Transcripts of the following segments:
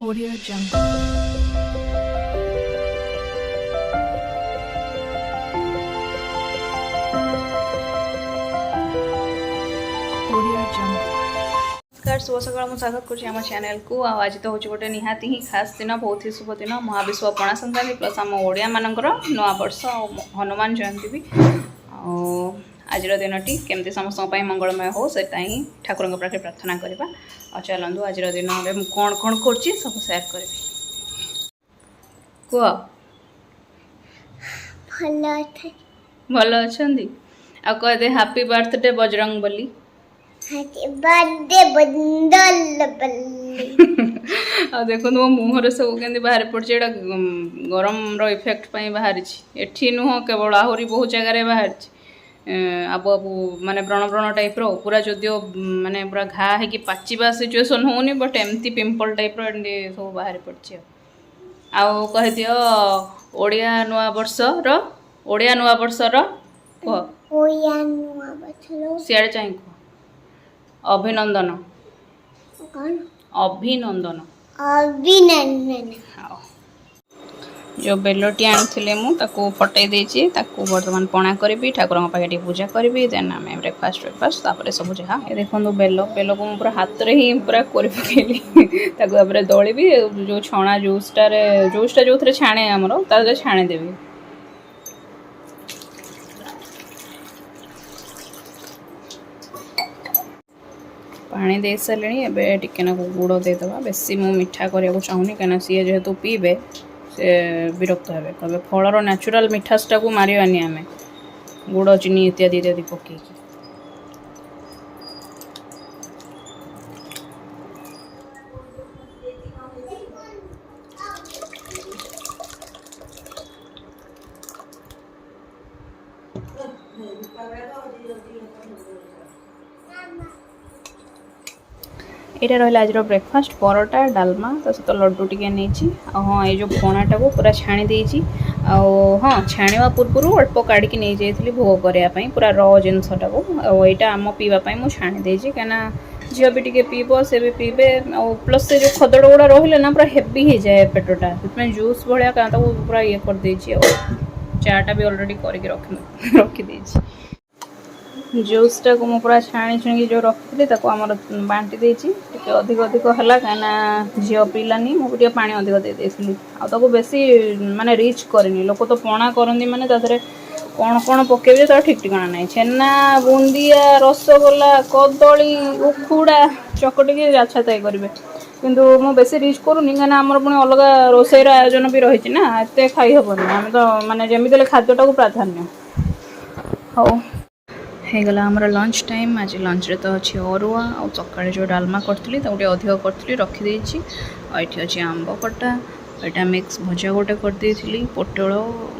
Audio Jungle. Audio Jungle. नमस्कार शुभ सकाल मुझे स्वागत करुँच चैनल को आज तो हूँ गोटे निहाती ही खास दिन बहुत ही शुभ दिन महाविश्व पणा संक्रांति प्लस आम ओडिया मानकर नवा वर्ष हनुमान जयंती भी आज दिनटी केमती समस्त मंगलमय हो से ठाकुर पाखे प्रार्थना करवा और चलतु आज दिन में कौन कौन कर सब सेयार करी कह भल अच्छा आ कह दे हैप्पी बर्थडे बजरंग बली देखो मो मुहर सब के बाहर पड़े गरम इफेक्ट बाहरी एठी नुह केवल आहरी बहुत जगार बाहरी आबू आबू माने व्रण व्रण टाइप रो पूरा जदियो माने पूरा घा है कि पाचिबा सिचुएशन होनी बट एमती पिंपल टाइप रो सब बाहर पड़े आउ कह दियो ओडिया नुआ वर्ष रो सियाड़े चाहे कह अभिनंदन अभिनंदन हाँ जो बेलटी आनी मुझे फटई देती बर्तमान पणा करी ठाकुर पाखे पूजा करी देन आम ब्रेकफास्ट सब जहाँ देखो बेल बेल को पूरा हाथ में ही पूरा कर पकईली दौड़ी जो छणा जूसटा जो छाणे आमर छाणी देवी पानी दे सारे एवं टिके ना गुड़ देदेवा बेसी मु मीठा करने चाहूनी कहीं सी जेहेतु पीबे से विरक्त हे कहे फलर न्याचुराल मिठासटा को मारानी आम गुड़ चीनी इत्यादि इत्यादि पकई यहाँ रहा आज ब्रेकफास्ट परोटा डालमा तो सहित लड्डू टी नहीं हाँ ये जो पणाटा को पूरा छाणी देती हाँ छाणवा पूर्व अल्प काढ़ी नहीं जाइली भोग करने पूरा र जिनसटा को यहाँ आम पीवाई मुझे छाणी देती कहीं झील भी टे पीब से भी पीबे प्लस से जो खदड़ गुड़ा रही ना पूरा हेवी हो जाए पेटटा से जूस भाया पूरा ये कर देची चाटा भी अलरेडी करके रखी जूसटा को पूरा छाणी छुणी जो रखी आम बांटी देती अधिक अधिक है कहीं झील पीलानी मुझे पा अधिक दे देती आपको बेसी माने रिच करनी लोक तो पणा करती माने कौन कौन पकेबे तो ठीक ठिकाना ना छेना बुंदिया रसगोला कदली उखुड़ा चकटिकी जाछाताई करेंगे किंतु मु बेसी रिच करूनी कहीं आमर पुणी अलग रोसईर आयोजन भी रही ना एत खाई हेनी आम तो माने जमी खाद्यटा को प्राधान्य हाँ होगला आमर लंच टाइम आज लंच रे तो अच्छी अरुआ और सकाଳେ जो डालमा करी गोटे अधिक करी रखीदे ये अच्छी आंब खटा यहाँ मिक्स भजा गोटे करदी पोटल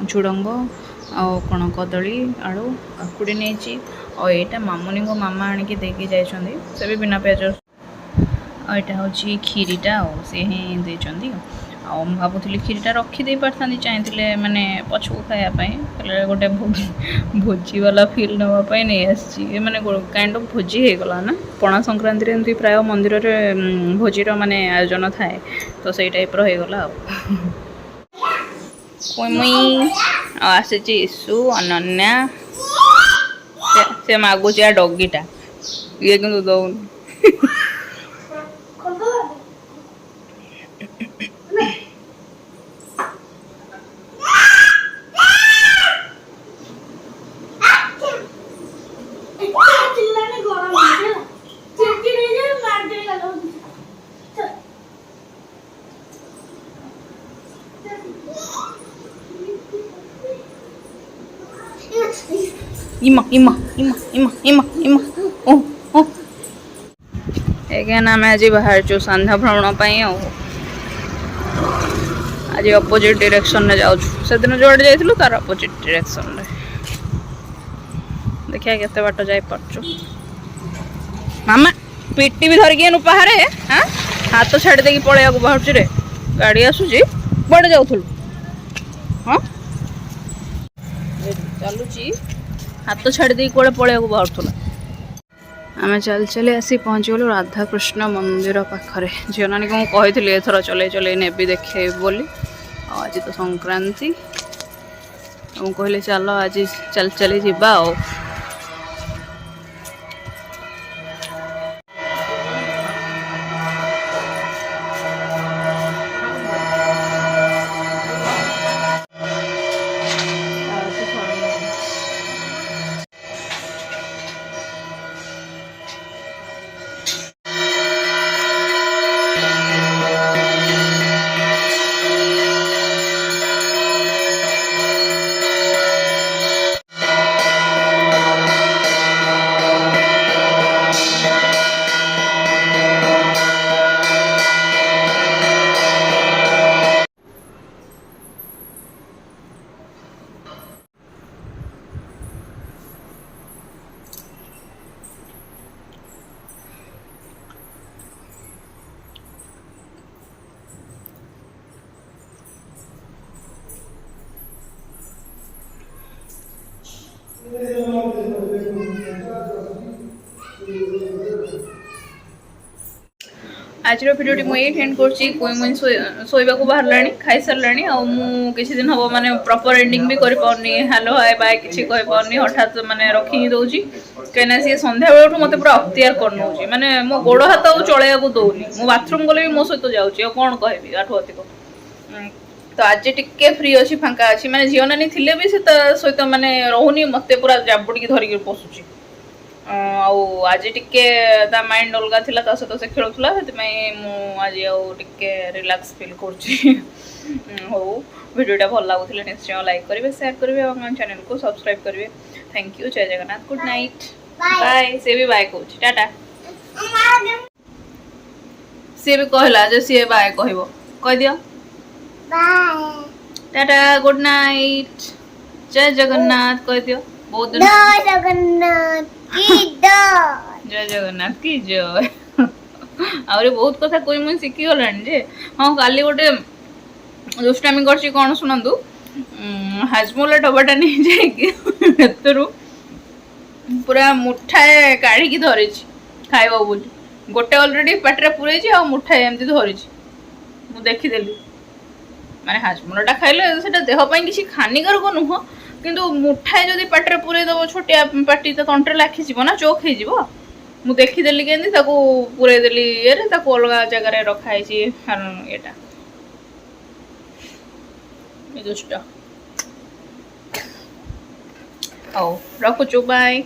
झुड़ंग आउ कौन कदली आलू काकुड़ी नहीं और यहाँ मामुनी को मामा आणिकी देके जाइछंदी से भी बिना प्याज यहाँ हूँ खीरीटा सी ही देती भावुली खीरीटा रखीदे पारता चाहिए माने पछू खायापी गोटे भोजी वाला फिल नापी नहीं आसी माने काइंड ऑफ भोजी हो गला ना पणा संक्रांति एमती प्राय मंदिर में भोजीर माने आयोजन थाए तो सही टाइप होगला मुई आसी ईसु अनन्या से मागुच डगीटा ये कि दौन इमा इमा इमा इमा इमा इमा ओ ओ आम आज बाहर जो सांध्या भ्रमण आज अपोजिट डायरेक्शन में जाऊँ से दिन जो जाइलु तार अपोजिट डायरेक्शन में देखिए केते बाट जाई परचु मामा पिटी भी धरिकी नुपाहारे हाँ हाथ छाड़ी देकी पलैया बाहर रे गाड़ी आसूची बड़े जाऊलु हाँ चलुची हाथ छाड़ी देकी कड़े पलैया बाहर आम चल चल आसी पहुँचगलु राधाकृष्ण मंदिर पाखरे झील नानी को कही एथर चल चल नेबी देखे बोली आज तो संक्रांति कहले चल आज चल चल जा। आज भिडियो मुझे एंड कर शोवा को बाहर खाई सारे किसी दिन हम माने प्रॉपर एंडिंग भी कर पारनी हेलो हाय बाय किसी कह पारनी हठात माने रखी ही दौची कहीं सी संध्या बेलू मत पूरा अख्तियार कर नौची माने मो गोड़ हाथ चलैया दौनी मो बाथरूम गले भी मो सहित जाऊँगी कौन कहबी आठू अधिक तो आज टिके फ्री अच्छी फांका अच्छी माने झील नानी थिले भी सहित माने रोनी मत पूरा जाबुड़ी धरिक पशुची आज टिके ता माइंड अलग थिला ता सहित से खेलुला आज टिके रिलैक्स फील कर हो वीडियोटा भल लगुला निश्चय लाइक करेंगे शेयर करेंगे और चैनल को सब्सक्राइब करेंगे। थैंक यू जय जगन्नाथ गुड नाइट बाय से भी बाय कहूँ टाटा सी भी कहला जो सी बाय कह कह दियो टाटा गुड नाइट जय जगन्नाथ कह दियो बहुत दिन जय जगन्नाथ की जय जय जगन्नाथ की जय आउरे बहुत कथा कोई मुझे शिखी गलानी जे हाँ काली गोटे दुष्टामी करछि कौन शुणु हाजमोला डबाटा नहीं जाइए पूरा मुठाए काढ़ी धरी खाइब बोली गोटे अलरेडी पेटे पूरे आ मुठाए एमती धरी देखीदेली माने हाजमोलाटा खाइले सेटा देह पई किछि हानिकारक नुह किंतु मुठाए जदि पेटे पूरे दब छोटिया पाटी तो तंटे लाखी ना चोक हो मु देखीदेली के पूरे देली ये अलग जगार रखाई येटा दुष्ट हौ रखुचु बाय।